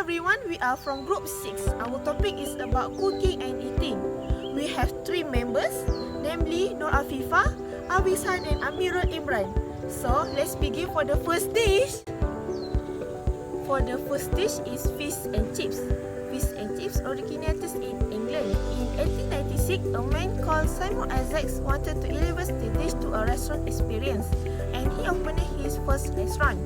everyone, we are from Group 6. Our topic is about cooking and eating. We have 3 members, namely Nur Afifa, Abisan and Amirul Imran. So, let's begin for the first dish. For the first dish is fish and chips. Fish and chips originated in England. In 1896, a man called Simon Isaacs wanted to elevate the dish to a restaurant experience, and he opened his first restaurant.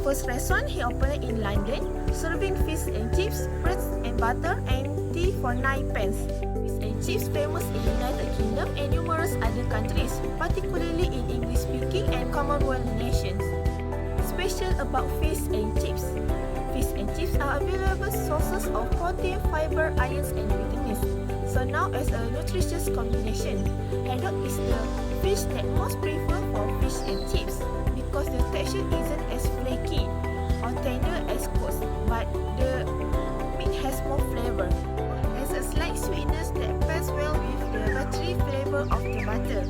First restaurant he opened in London, serving fish and chips, bread and butter, and tea for 9 pence. Fish and chips famous in United Kingdom and numerous other countries, particularly in English-speaking and Commonwealth nations. Special about fish and chips. Fish and chips are available sources of protein, fiber, ions, and vitamins. So now as a nutritious combination, haddock is the fish that most prefer for fish and chips because the texture isn't as flaky or tender as coast, but the meat has more flavor. Has a slight sweetness that pairs well with the buttery flavor of the butter.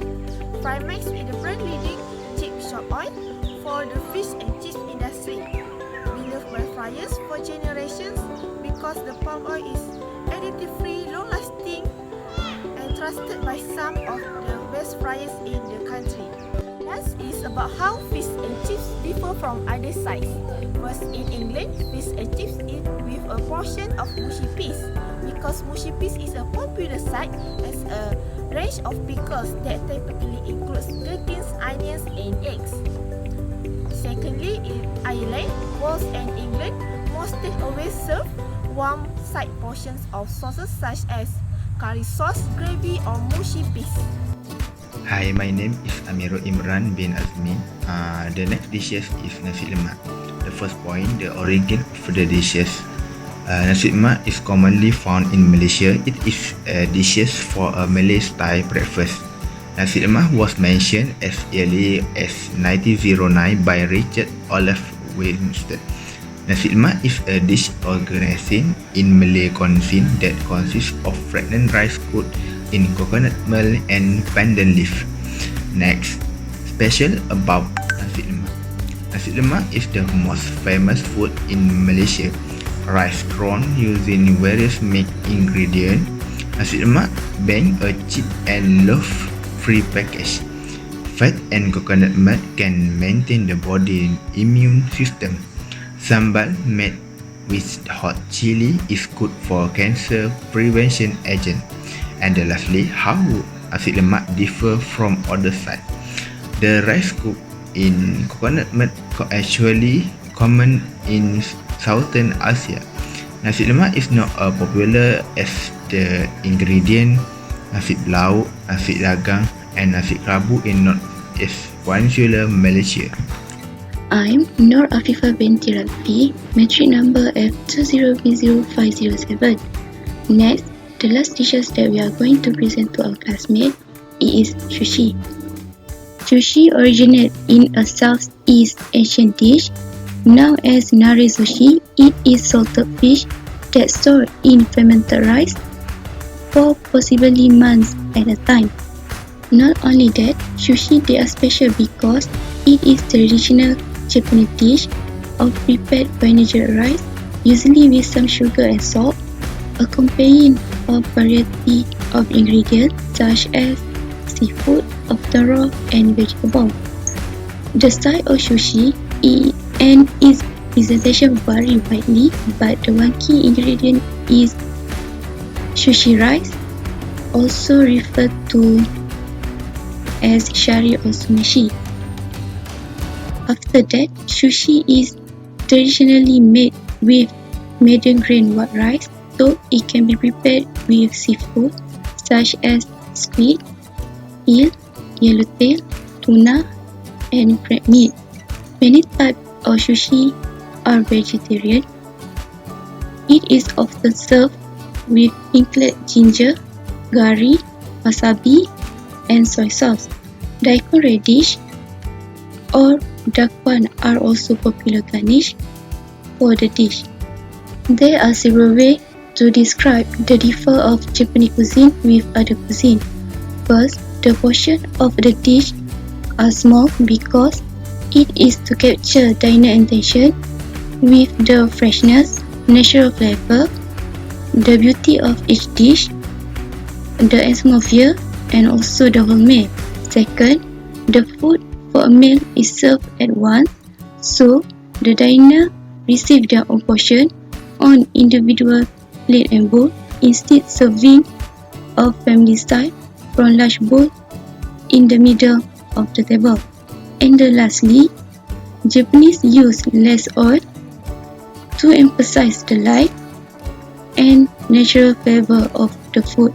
Fry mix with the brand leading cheap shop oil for the fish and chips industry. Beloved by fryers for generations because the palm oil is additive-free, long-lasting, and trusted by some of the best fryers in the country. Last is about how fish and chips differ from other sides. First, in England, fish and chips eat with a portion of mushy peas because mushy peas is a popular side as a range of pickles that typically includes gherkins, onions, and eggs. Secondly, in Ireland, Wales, and England, most takeaways serve warm side portions of sauces such as curry sauce, gravy, or mushy peas. Hi, my name is Amirul Imran bin Azmi. The next dishes is nasi lemak. The first point, the origin of the dishes. Nasi lemak is commonly found in Malaysia. It is dishes for a Malay style breakfast. Nasi lemak was mentioned as early as 1909 by Richard Olaf Winstead. Nasi lemak is a dish organized in Malay cuisine that consists of fragrant rice cooked in coconut milk and pandan leaf. Next, special about nasi lemak. Nasi lemak is the most famous food in Malaysia. Rice grown using various meat ingredients. Nasi lemak being a cheap and love-free package. Fat and coconut milk can maintain the body immune system. Sambal made with hot chili is good for cancer prevention agent. And lastly, how nasi lemak differ from other side. The rice cooked in coconut milk actually common in Southern Asia. Nasi lemak is not as popular as the ingredient nasi blau, nasi dagang, and nasi kerabu in Northeast Peninsular Malaysia. I'm Nur Afifa binti Rafi, metric number F20B0507. Next, the last dishes that we are going to present to our classmates is sushi. Sushi originated in a Southeast Asian dish known as nare sushi. It is salted fish that stored in fermented rice for possibly months at a time. Not only that, sushi they are special because it is traditional Japanese dish of prepared vinaigrette rice, usually with some sugar and salt, accompanying a variety of ingredients such as seafood, raw and vegetable. The style of sushi and its presentation vary widely, but the one key ingredient is sushi rice, also referred to as shari or sumishi. After that, sushi is traditionally made with medium grain white rice, so it can be prepared with seafood such as squid, eel, yellowtail, tuna, and crab meat. Many types of sushi are vegetarian. It is often served with pickled ginger, curry, wasabi, and soy sauce. Daikon radish or dakwan are also popular garnish for the dish. There are several ways to describe the differ of Japanese cuisine with other cuisine. First, the portion of the dish are small because it is to capture diner attention with the freshness, natural flavor, the beauty of each dish, the atmosphere, and also the whole meal. Second, the food for a meal is served at once, so the diner receives their own portion on individual plate and bowl instead serving a family style from large bowl in the middle of the table. And lastly, Japanese use less oil to emphasize the light and natural flavor of the food.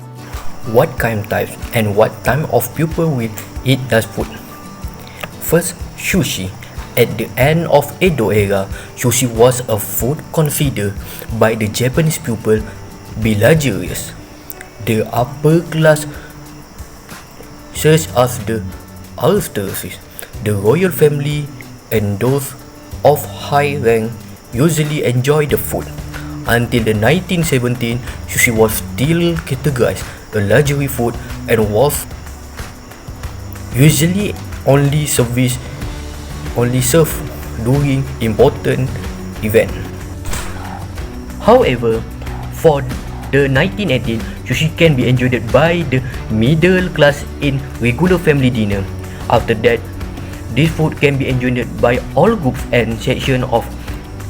What kind types and what time of people will eat that food? First, sushi. At the end of Edo era, sushi was a food considered by the Japanese people be luxurious. The upper class, such as the aristocracy, the royal family, and those of high rank usually enjoy the food. Until the 1917, sushi was still categorized a luxury food and was usually only served during important events. However, for the 1918, sushi can be enjoyed by the middle class in regular family dinner. After that, this food can be enjoyed by all groups and sections of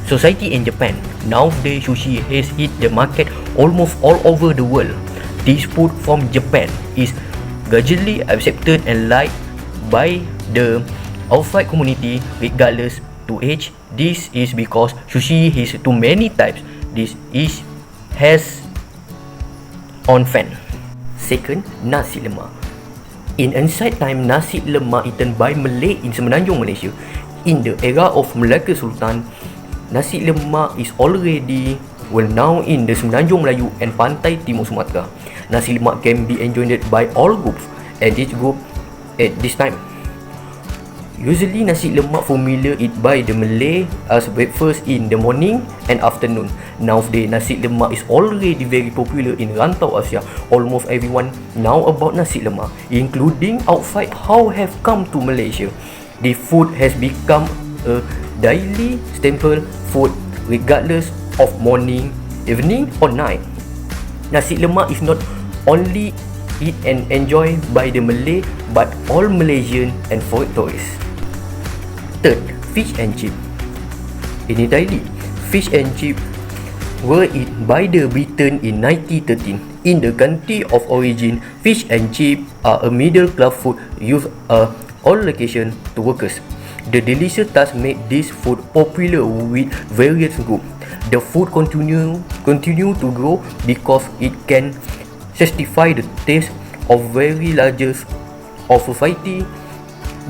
society in Japan. Nowadays, sushi has hit the market almost all over the world. This food from Japan is gradually accepted and liked by the outside community regardless to age. This is because sushi has too many types. This is has on fan. Second, nasi lemak. In ancient time, nasi lemak eaten by Malay in Semenanjung Malaysia. In the era of Malacca Sultan, nasi lemak is already well known in the Semenanjung Melayu and Pantai Timur Sumatera. Nasi lemak can be enjoyed by all groups and this group at this time. Usually nasi lemak familiar eat by the Malay as breakfast in the morning and afternoon. Nowadays nasi lemak is already very popular in Rantau Asia. Almost everyone know about nasi lemak, including outside how have come to Malaysia. The food has become a daily staple food regardless of morning, evening or night. Nasi lemak is not only eat and enjoyed by the Malay but all Malaysian and foreign tourists. Third, fish and chip. In Italy, fish and chip were eaten by the Britain in 1913. In the country of origin, fish and chip are a middle class food used at all locations to workers. The delicious taste made this food popular with various groups. The food continue to grow because it can satisfy the taste of very largest of society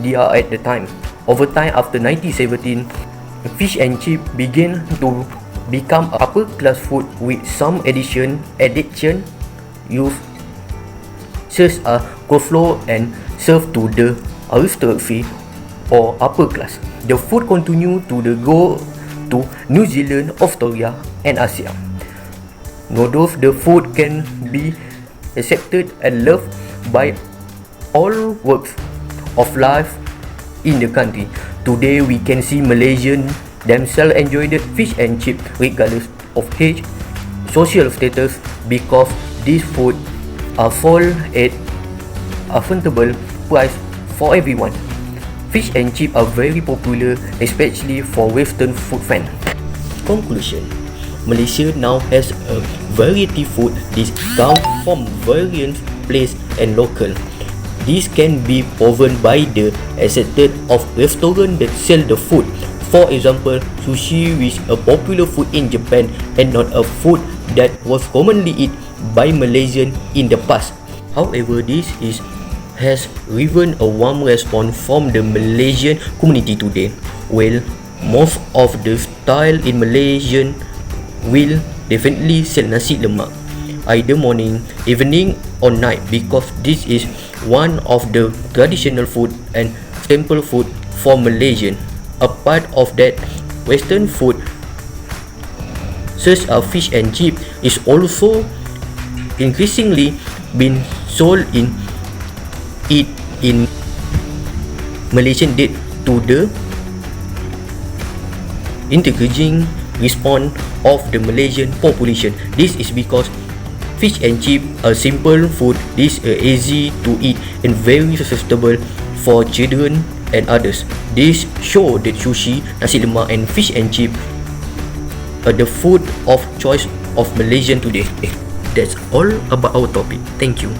they are at the time. Over time, after 1917, fish and chip began to become upper class food with some addition used such as coleslaw and served to the aristocracy or upper class. The food continued to go to New Zealand, Australia and Asia. Noodles, the food can be accepted and loved by all walks of life in the country. Today we can see Malaysians themselves enjoy the fish and chip regardless of age, social status, because these food are sold at affordable price for everyone. Fish and chip are very popular, especially for Western food fans. Conclusion: Malaysia now has a variety food dish come from various places and local. This can be proven by the acceptance of restaurants that sell the food. For example, sushi is a popular food in Japan and not a food that was commonly eaten by Malaysians in the past. However, this has given a warm response from the Malaysian community today. Well, most of the style in Malaysian will definitely sell nasi lemak either morning, evening or night, because this is one of the traditional food and staple food for Malaysian. Apart of that, Western food such as fish and chip is also increasingly being sold in Malaysian due to the encouraging response of the Malaysian population. This is because fish and chip are simple food. This are easy to eat and very suitable for children and others. This show that sushi, nasi lemak and fish and chip are the food of choice of Malaysian today. That's all about our topic. Thank you.